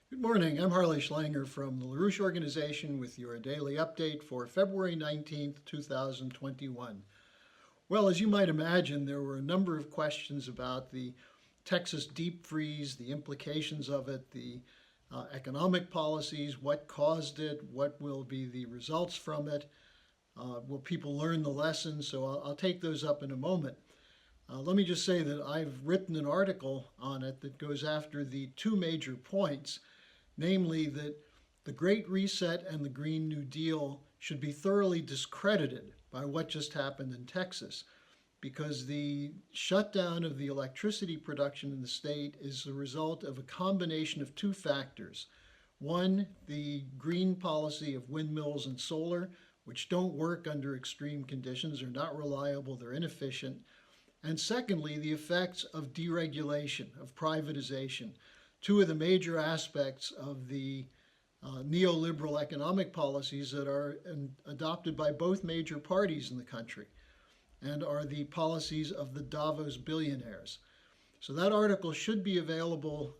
Good morning. I'm Harley Schlanger from the LaRouche Organization with your daily update for February 19th, 2021. Well, as you might imagine, there were a number of questions about the Texas deep freeze, the implications of it, the economic policies, what caused it, what will be the results from it, will people learn the lessons? So I'll take those up in a moment. Let me just say that I've written an article on it that goes after the two major points, namely that the Great Reset and the Green New Deal should be thoroughly discredited by what just happened in Texas, because the shutdown of the electricity production in the state is the result of a combination of two factors. One, the green policy of windmills and solar, which don't work under extreme conditions, are not reliable, they're inefficient. And secondly, the effects of deregulation, of privatization, two of the major aspects of the neoliberal economic policies that are adopted by both major parties in the country and are the policies of the Davos billionaires. So that article should be available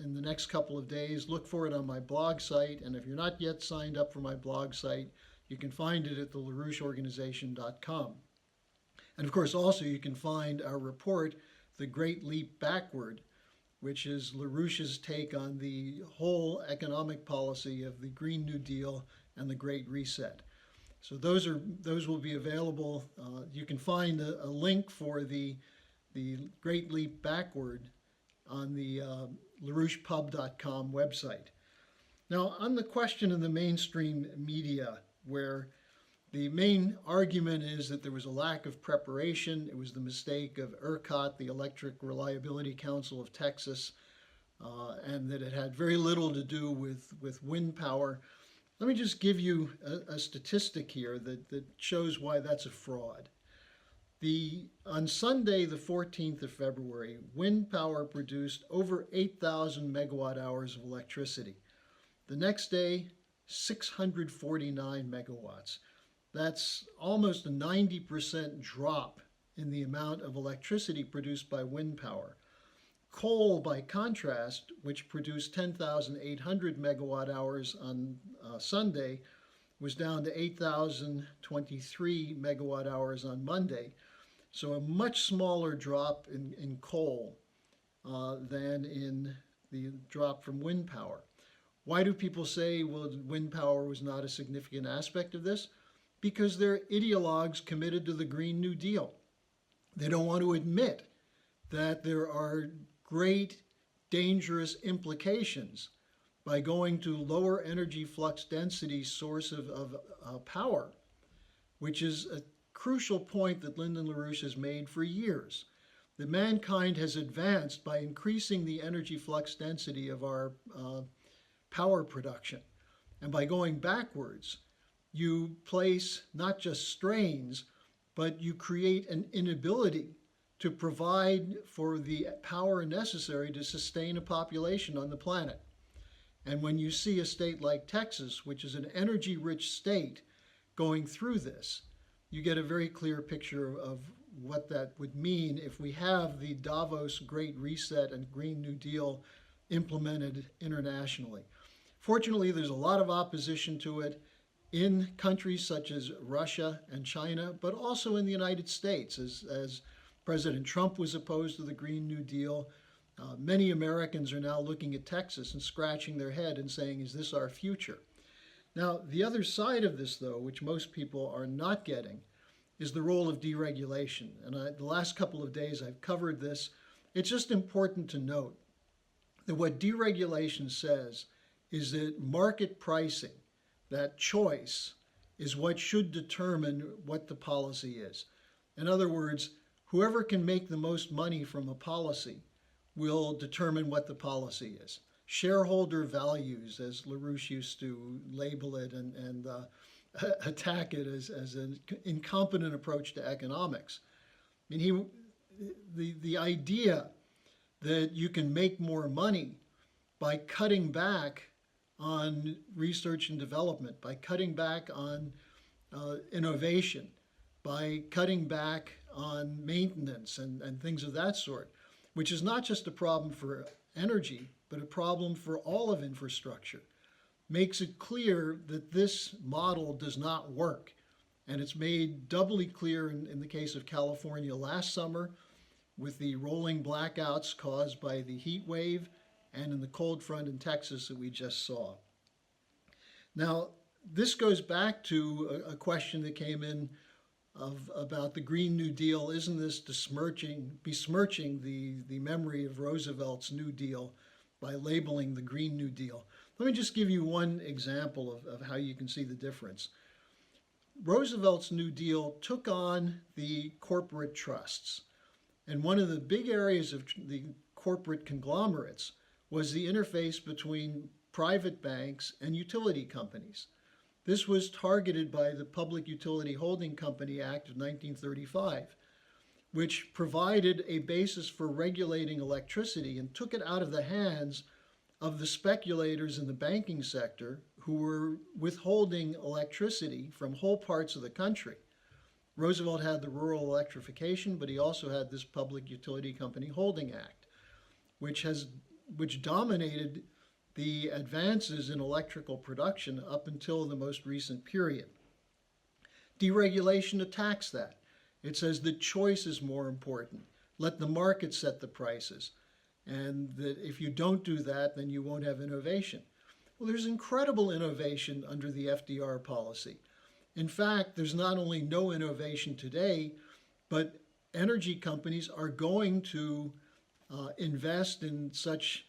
in the next couple of days. Look for it on my blog site, and if you're not yet signed up for my blog site, you can find it at the LaRoucheOrganization.com. And of course, also you can find our report, The Great Leap Backward, which is LaRouche's take on the whole economic policy of the Green New Deal and the Great Reset. So those will be available. You can find a link for the Great Leap Backward on the LaRouchePub.com website. Now, on the question in the mainstream media, where the main argument is that there was a lack of preparation. It was the mistake of ERCOT, the Electric Reliability Council of Texas, and that it had very little to do with wind power. Let me just give you a statistic here that shows why that's a fraud. On Sunday, the 14th of February, wind power produced over 8,000 megawatt hours of electricity. The next day, 649 megawatts. That's almost a 90% drop in the amount of electricity produced by wind power. Coal, by contrast, which produced 10,800 megawatt hours on Sunday, was down to 8,023 megawatt hours on Monday. So a much smaller drop in coal than in the drop from wind power. Why do people say, well, wind power was not a significant aspect of this? Because they're ideologues committed to the Green New Deal. They don't want to admit that there are great, dangerous implications by going to lower energy flux density source of power, which is a crucial point that Lyndon LaRouche has made for years. That mankind has advanced by increasing the energy flux density of our power production. And by going backwards, you place not just strains, but you create an inability to provide for the power necessary to sustain a population on the planet. And when you see a state like Texas, which is an energy-rich state, going through this, you get a very clear picture of what that would mean if we have the Davos Great Reset and Green New Deal implemented internationally. Fortunately, there's a lot of opposition to it in countries such as Russia and China, but also in the United States. As President Trump was opposed to the Green New Deal, many Americans are now looking at Texas and scratching their head and saying, is this our future? Now, the other side of this, though, which most people are not getting, is the role of deregulation. And the last couple of days I've covered this. It's just important to note that what deregulation says is that market pricing, that choice, is what should determine what the policy is. In other words, whoever can make the most money from a policy will determine what the policy is. Shareholder values, as LaRouche used to label it and attack it as an incompetent approach to economics. I mean, the idea that you can make more money by cutting back on research and development, by cutting back on innovation, by cutting back on maintenance and things of that sort, which is not just a problem for energy, but a problem for all of infrastructure. Makes it clear that this model does not work. And it's made doubly clear in the case of California last summer with the rolling blackouts caused by the heat wave and in the cold front in Texas that we just saw. Now, this goes back to a question that came in about the Green New Deal. Isn't this besmirching the memory of Roosevelt's New Deal by labeling the Green New Deal? Let me just give you one example of how you can see the difference. Roosevelt's New Deal took on the corporate trusts. And one of the big areas of the corporate conglomerates was the interface between private banks and utility companies. This was targeted by the Public Utility Holding Company Act of 1935, which provided a basis for regulating electricity and took it out of the hands of the speculators in the banking sector who were withholding electricity from whole parts of the country. Roosevelt had the Rural Electrification, but he also had this Public Utility Company Holding Act, which dominated the advances in electrical production up until the most recent period. Deregulation attacks that. It says that choice is more important. Let the market set the prices. And that if you don't do that, then you won't have innovation. Well, there's incredible innovation under the FDR policy. In fact, there's not only no innovation today, but energy companies are going to invest in such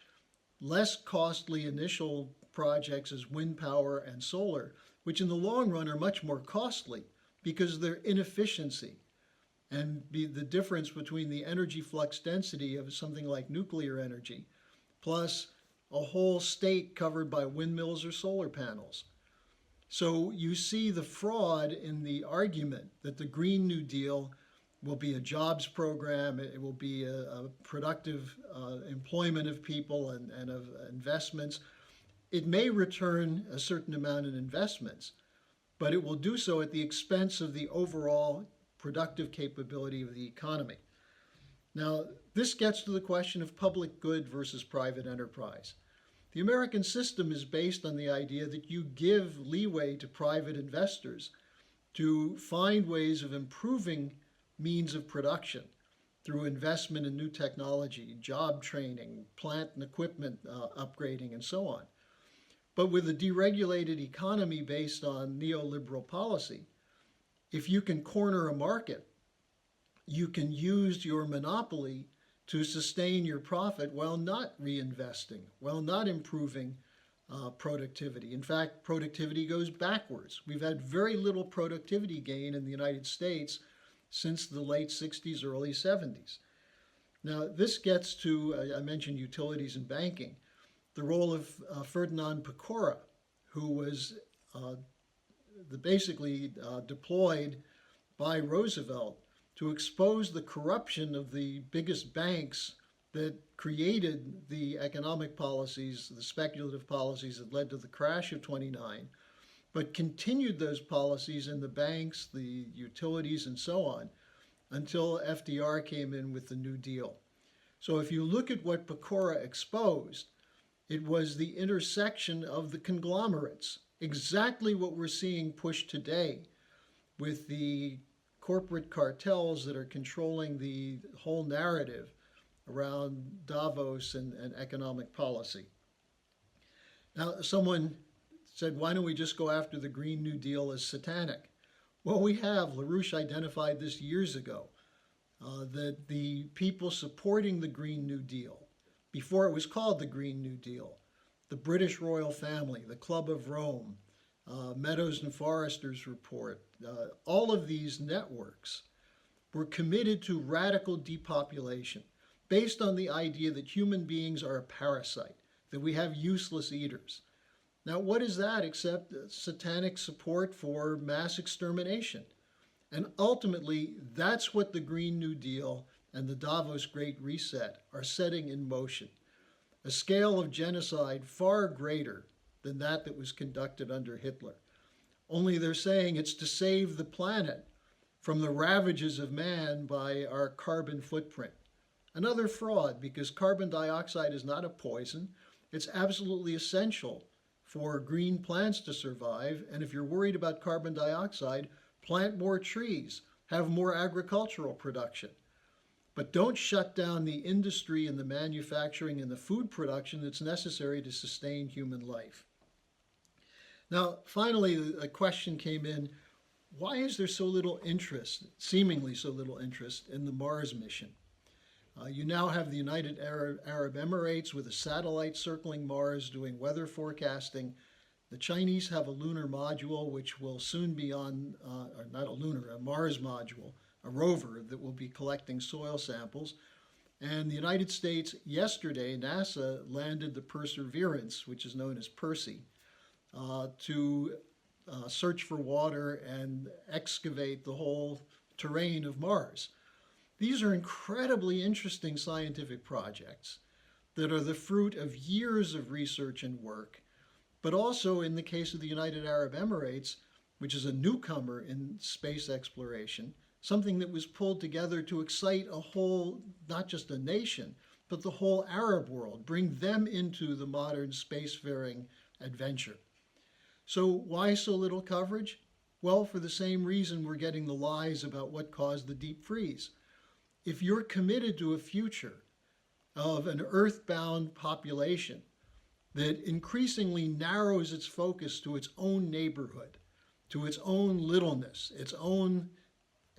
less costly initial projects as wind power and solar, which in the long run are much more costly because of their inefficiency and the difference between the energy flux density of something like nuclear energy plus a whole state covered by windmills or solar panels. So you see the fraud in the argument that the Green New Deal will be a jobs program, it will be a productive employment of people and of investments. It may return a certain amount in investments, but it will do so at the expense of the overall productive capability of the economy. Now, this gets to the question of public good versus private enterprise. The American system is based on the idea that you give leeway to private investors to find ways of improving means of production through investment in new technology, job training, plant and equipment upgrading, and so on. But with a deregulated economy based on neoliberal policy, if you can corner a market, you can use your monopoly to sustain your profit while not reinvesting, while not improving productivity. In fact, productivity goes backwards. We've had very little productivity gain in the United States since the late 60s, early 70s. Now, this gets to, I mentioned utilities and banking, the role of Ferdinand Pecora, who was basically deployed by Roosevelt to expose the corruption of the biggest banks that created the economic policies, the speculative policies that led to the crash of '29, but continued those policies in the banks, the utilities, and so on, until FDR came in with the New Deal. So if you look at what Pecora exposed, it was the intersection of the conglomerates, exactly what we're seeing pushed today with the corporate cartels that are controlling the whole narrative around Davos and economic policy. Now, someone said, why don't we just go after the Green New Deal as satanic? Well, we have. LaRouche identified this years ago, that the people supporting the Green New Deal, before it was called the Green New Deal, the British royal family, the Club of Rome, Meadows and Foresters Report, all of these networks were committed to radical depopulation based on the idea that human beings are a parasite, that we have useless eaters. Now, what is that except satanic support for mass extermination? And ultimately, that's what the Green New Deal and the Davos Great Reset are setting in motion. A scale of genocide far greater than that was conducted under Hitler. Only they're saying it's to save the planet from the ravages of man by our carbon footprint. Another fraud, because carbon dioxide is not a poison. It's absolutely essential for green plants to survive. And if you're worried about carbon dioxide, plant more trees, have more agricultural production. But don't shut down the industry and the manufacturing and the food production that's necessary to sustain human life. Now, finally, a question came in. Why is there so little interest, seemingly so little interest, in the Mars mission? You now have the United Arab Emirates with a satellite circling Mars doing weather forecasting. The Chinese have a lunar module which will soon be on, or not a lunar, a Mars module, a rover that will be collecting soil samples. And the United States, yesterday, NASA landed the Perseverance, which is known as Percy, to search for water and excavate the whole terrain of Mars. These are incredibly interesting scientific projects that are the fruit of years of research and work, but also in the case of the United Arab Emirates, which is a newcomer in space exploration, something that was pulled together to excite a whole, not just a nation, but the whole Arab world, bring them into the modern spacefaring adventure. So why so little coverage? Well, for the same reason we're getting the lies about what caused the deep freeze. If you're committed to a future of an earthbound population that increasingly narrows its focus to its own neighborhood, to its own littleness, its own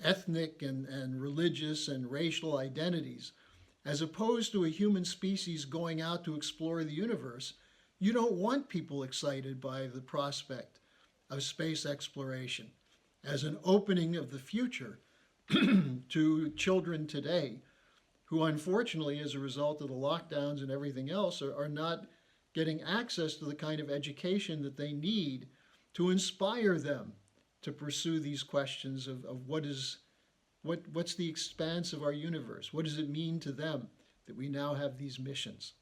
ethnic and religious and racial identities, as opposed to a human species going out to explore the universe, you don't want people excited by the prospect of space exploration as an opening of the future to children today who, unfortunately, as a result of the lockdowns and everything else, are not getting access to the kind of education that they need to inspire them to pursue these questions of what's the expanse of our universe? What does it mean to them that we now have these missions?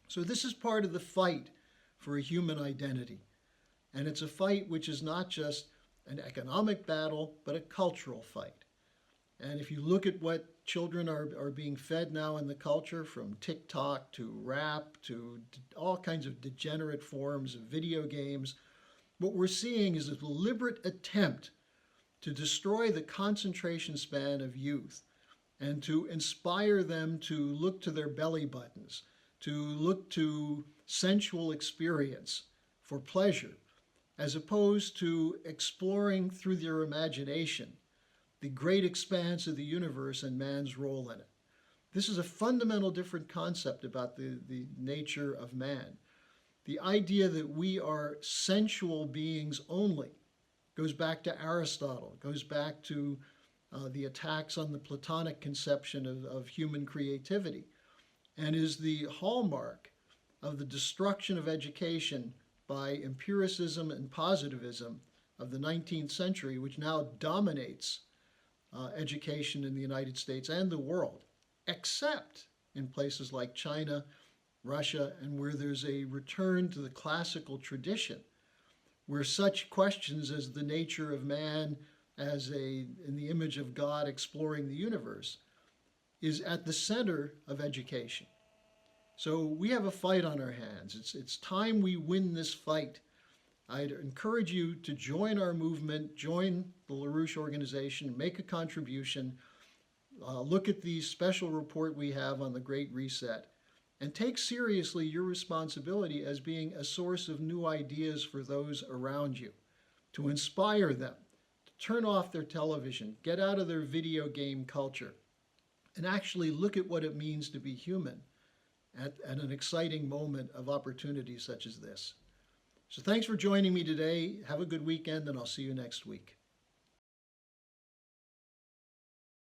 So this is part of the fight for a human identity. And it's a fight which is not just an economic battle, but a cultural fight. And if you look at what children are being fed now in the culture, from TikTok to rap to all kinds of degenerate forms of video games, what we're seeing is a deliberate attempt to destroy the concentration span of youth and to inspire them to look to their belly buttons, to look to sensual experience for pleasure, as opposed to exploring through their imagination the great expanse of the universe and man's role in it. This is a fundamental different concept about the nature of man. The idea that we are sensual beings only goes back to Aristotle, goes back to the attacks on the Platonic conception of human creativity, and is the hallmark of the destruction of education by empiricism and positivism of the 19th century, which now dominates education in the United States and the world, except in places like China, Russia, and where there's a return to the classical tradition, where such questions as the nature of man in the image of God exploring the universe is at the center of education. So we have a fight on our hands. It's time we win this fight. I'd encourage you to join our movement, join the LaRouche organization, make a contribution, look at the special report we have on the Great Reset, and take seriously your responsibility as being a source of new ideas for those around you, to inspire them, to turn off their television, get out of their video game culture, and actually look at what it means to be human at an exciting moment of opportunity such as this. So thanks for joining me today. Have a good weekend, and I'll see you next week.